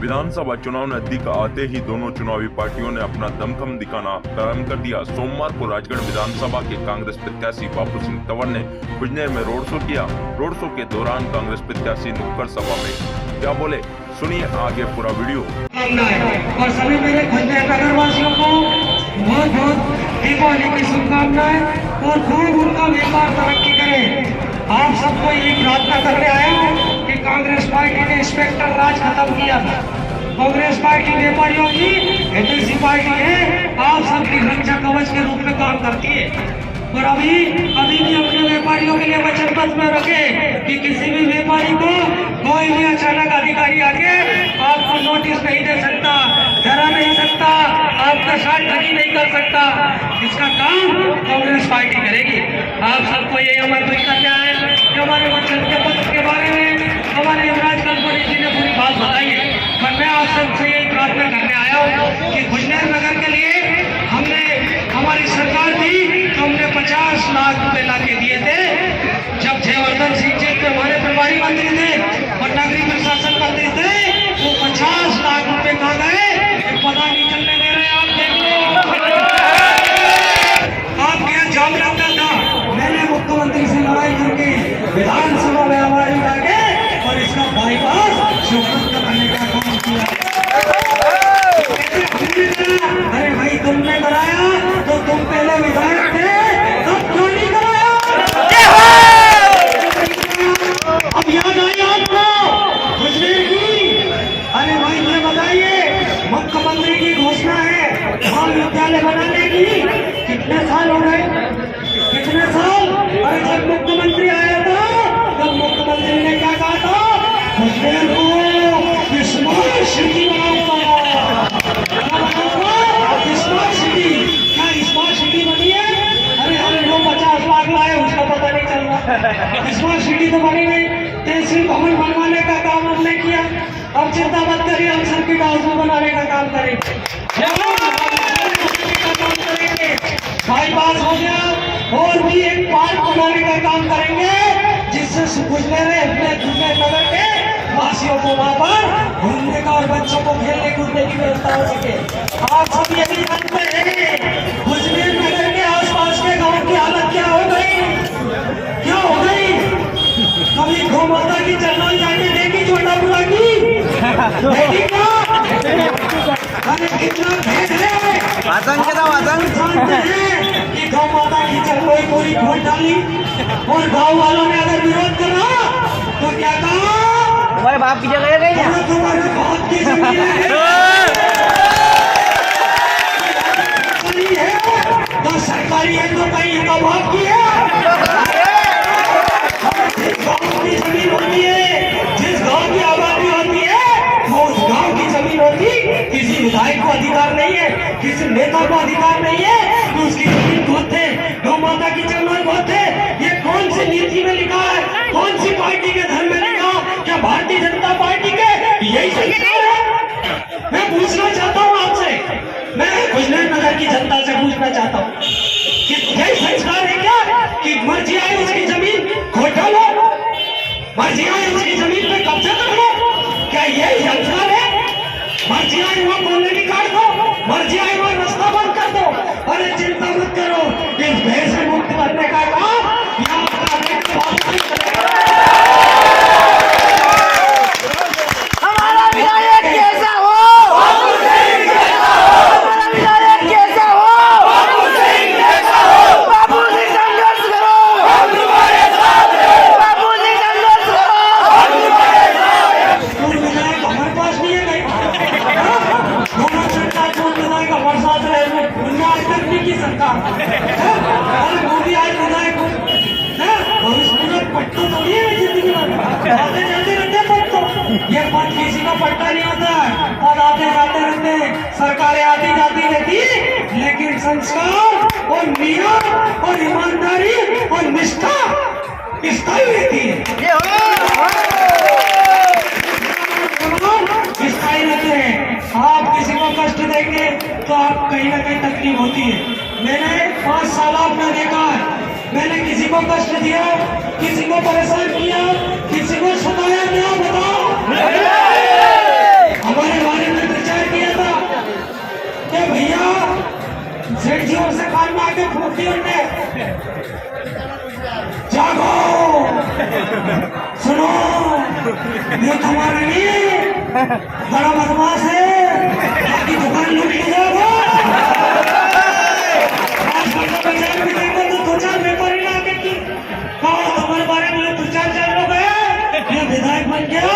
विधानसभा चुनाव नजदीक आते ही दोनों चुनावी पार्टियों ने अपना दमखम दिखाना प्रारंभ कर दिया। सोमवार को राजगढ़ विधानसभा के कांग्रेस प्रत्याशी बापू सिंह तंवर ने खुजनेर में रोड शो किया। रोड शो के दौरान कांग्रेस प्रत्याशी नुक्कड़ सभा में क्या बोले, सुनिए आगे पूरा वीडियो। और सभी मेरे खुजनेर नगरवासियों को बहुत बहुत दीपावली की शुभकामनाएं और खूब उनका व्यापार तरक्की करे। आप सबको ये प्रार्थना करने आया हूँ कि कांग्रेस पार्टी ने इंस्पेक्टर राज खत्म किया था। कांग्रेस पार्टी व्यापारियों की ऐसी पार्टी है, आप सबकी रक्षा कवच के रूप में काम करती है। और अभी भी अपने व्यापारियों के लिए वचनबद्ध में रखे कि किसी भी व्यापारी को कोई भी अचानक अधिकारी आके आपको नोटिस नहीं दे सकता, डरा नहीं सकता, आपका साथ ठगी नहीं कर सकता। इसका काम कांग्रेस पार्टी करेगी। आप सबको ये अमल करना है कि हमारे वचन के पत्र के बारे में हमारे युवराज कलपुरी जी ने पूरी बात बताई है। पर मैं आप सबसे यही प्रार्थना करने आया हूँ कि खुजनेर नगर के लिए हमने हमारी सरकार थी तो हमने 50 लाख रुपए ला के दिए थे। जब जयवर्धन सिंह जी हमारे प्रभारी मंत्री थे और नगरीय प्रशासन मंत्री थे, वो 50 लाख रुपए कहाँ गए पता नहीं चलने दे रहे। आप देख लो, आपके यहाँ जाम लगता था, मैंने मुख्यमंत्री से लड़ाई करके विधानसभा में आवाज उठा के और इसका बाईपास शुभ्र करने का काम किया। अरे भाई तुमने कराया तो तुम पहले विधायक थे, तब क्यों नहीं कराया? अब याद आई आपको खुजनेर की? अरे भाई ये बताइए, मुख्यमंत्री की घोषणा है महाविद्यालय बनाने की। कितने साल हो गए? कितने साल? अरे जब मुख्यमंत्री आया था तब मुख्यमंत्री ने क्या कहा था? खुजनेर को स्मार्ट सिटी बनाऊंगा। स्मार्ट सिटी, क्या स्मार्ट सिटी बनी है? अरे वो 50 लाख लाए उसका पता नहीं चल रहा। स्मार्ट सिटी तो बनी नहीं। तहसील भवन बनवाने का काम हमने किया। अब चिंता मत करिए, हम सर्किट हाउस बनाने का काम करेंगे, बाईपास हो गया और भी एक पार्क बनाने का काम करेंगे जिससे खुजनेर नगर के वासियों को वहाँ पर घूमने का और बच्चों को खेलने कूदने की व्यवस्था हो सके। आप सब ये भी जानते हैं खुजनेर नगर के आसपास के गांव की हालत क्या हो गई? क्या हो गई? कभी गौ माता की चरनाई जाके देखी छोटापुरा की? देखी क्या? अरे कितना भेद है। आतंक था आतंक कि गौ माता की चरनाई पूरी खोल डाली और गाँव वालों ने अगर विरोध करा तो क्या कहा? तुम्हारे बाप की जगह गई है। तुम्हारे बाप की जमीन है तो सरकारी है तो कहीं का बाप की है। जिस गांव की जमीन होती है, जिस गांव की आबादी होती है, वो उस गांव की जमीन होती। किसी विधायक को अधिकार नहीं है, किसी नेता को अधिकार नहीं है कि उसकी जमीन खोदे, गौ माता की जमीन खोदे। ये कौन सी नीति में लिखा है? कौन सी पार्टी के धर्म में लिखा? क्या भारतीय जनता पार्टी के यही संस्कार है? मैं पूछना चाहता हूँ आपसे, मैं खुजनेर नगर की जनता से पूछना चाहता हूँ कि यही संस्कार है क्या कि मर्जी आए उसकी जमीन खोटा लो, मर्जी आए उसकी जमीन पे कब्जा कर लो? क्या यही संस्कार है? मर्जी आए वो कॉलोनी काट दो, मर्जी आए वो रास्ता बंद कर दो। अरे चिंता मत करो, इस भय से मुक्त करने का काम यहाँ ये पद किसी का पट्टा नहीं होता है। पद आते जाते रहते हैं, सरकारें आती जाती रहती, लेकिन संस्कार और नियम और ईमानदारी और निष्ठा स्थायी रहती है। स्थायी रहते हैं। आप किसी को कष्ट देंगे तो आप कहीं ना कहीं तकलीफ होती है। मैंने 5 साल आपने देखा है, मैंने किसी को कष्ट दिया, किसी को परेशान किया, किसी को सताया? क्या बताओ? हमारे दी उनने। जागो, सुनो, ये तुम्हारे लिए बड़ा बदमाश है, आपकी दुकान लूट ले जाएगा। आज बाजार में देखो तो दो चार व्यापारी ना आके की कहो तुम्हारे बारे में दो चार लोग हैं, ये विधायक बन गया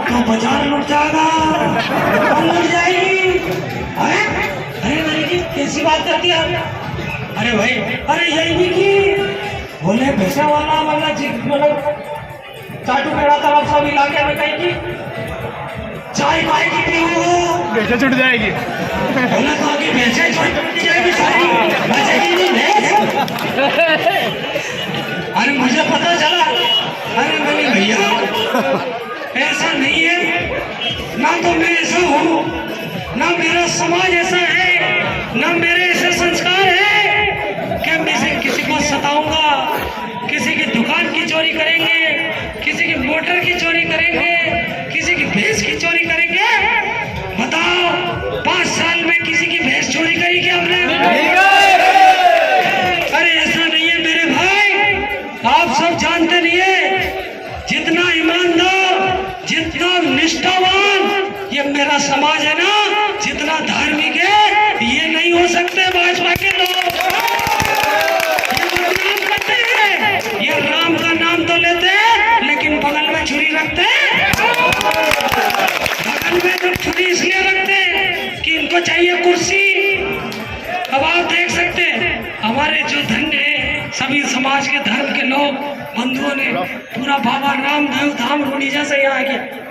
तो बाजार लूट जाएगा, कौन लूट जाएगी? अरे मेरी की कैसी बात करती है? अरे भाई, अरे यही नहीं की बोले पैसा वाला वाला जी, मतलब चाटू पेड़ा तरफ सब इलाके में कहीं की चाय पाई की पीऊंगा, पैसे छूट जाएगी। बोला तो आगे भैंसे छूट जाएगी सारी, बचेगी नहीं भैंस। अरे मुझे पता चला, अरे मेरे भैया ऐसा नहीं है, ना तो मैं ऐसा हूँ, ना मेरा समाज ऐसा है, ना मेरे ऐसे संस्कार है कि मैं किसी को सताऊंगा, किसी की दुकान की चोरी करेंगे, किसी की मोटर की चोरी करेंगे, किसी की भैंस की चोरी करेंगे। बताओ 5 साल में किसी की भैंस चोरी करी क्या हमने? अरे ऐसा नहीं है मेरे भाई, आप सब जानते नहीं है, जितना ईमानदार, जितना निष्ठावान ये मेरा समाज है ना, जितना धार्मिक है, ये नहीं हो सकते भाजपा के लोग। ये बदनाम करते हैं, ये राम का नाम तो लेते हैं लेकिन बगल में छुरी रखते हैं। बगल में तो छुरी इसलिए रखते हैं कि इनको चाहिए कुर्सी। अब आप देख सकते हैं हमारे जो धन्य है, सभी समाज के धर्म के लोग बंधुओं ने पूरा बाबा रामदेव धाम रूढ़ीजा से यहाँ गया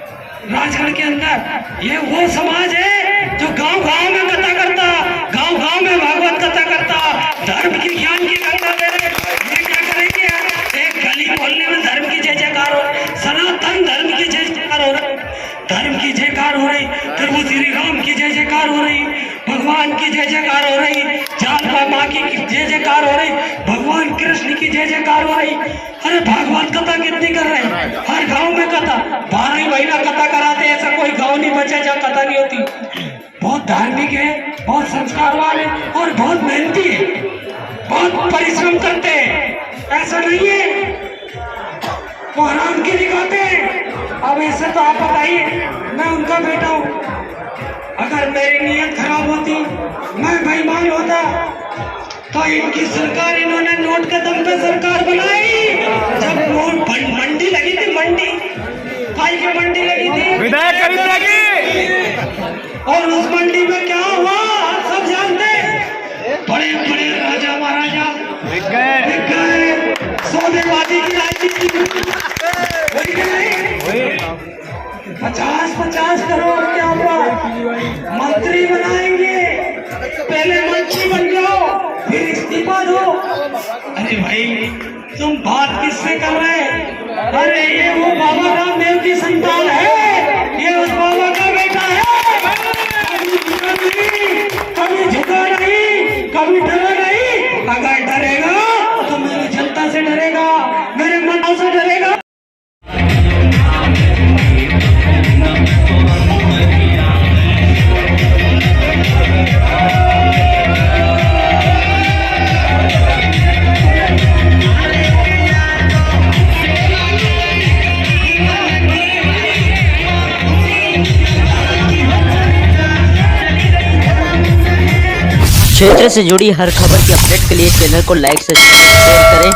राजगढ़ के अंदर। ये वो समाज है जो गांव-गांव में कथा करता, गांव-गांव में भागवत कथा करता, धर्म की ज्ञान की कथा दे रहे। ये क्या करेंगे? एक गली मोहल्ले में धर्म की जय जयकार हो रही, सनातन धर्म की जय जयकार हो रही, धर्म की जयकार हो रही, प्रभु श्री राम की जय जयकार हो रही, भगवान की जय जयकार हो रही, जान माँ की जय जयकार हो रही, भगवान कृष्ण की जय जयकार हो रही। अरे भागवत कथा कितनी कर रहे हैं? हर गांव में कथा, 12 महीना कथा कराते, ऐसा कोई गांव नहीं बचा जहाँ कथा नहीं होती। बहुत धार्मिक है, बहुत संस्कारवान है और बहुत मेहनती है, बहुत परिश्रम करते हैं। ऐसा नहीं है वो हराम की दिखाते हैं। अब ऐसे तो आप बताइए, मैं उनका बेटा हूँ, अगर मेरी नीयत खराब होती, मैं बेईमान होता, तो इनकी सरकार, इन्होंने नोट के दम पे सरकार बनाई। जब नोट मंडी लगी थी, मंडी भाई की मंडी लगी थी, विधायक खरीद लगी, और उस मंडी में क्या हुआ सब जानते हैं। बड़े बड़े राजा महाराजा बिक गए, सौदेबाजी की राजनीति 50-50 करोड़ के ऊपर मंत्री बनाएंगे। पहले मंत्री बन जाओ, फिर इस्तीफा दो। अरे भाई तुम बात किससे कर रहे हैं? अरे ये वो बाबा रामदेव की संतान है, ये उस बाबा का बेटा है। कभी झुका नहीं, कभी डरा नहीं। अगर डरेगा तो मेरी जनता से डरेगा, मेरे मनों से डरेगा। क्षेत्र से जुड़ी हर खबर की अपडेट के लिए चैनल को लाइक, सब्सक्राइब, शेयर करें।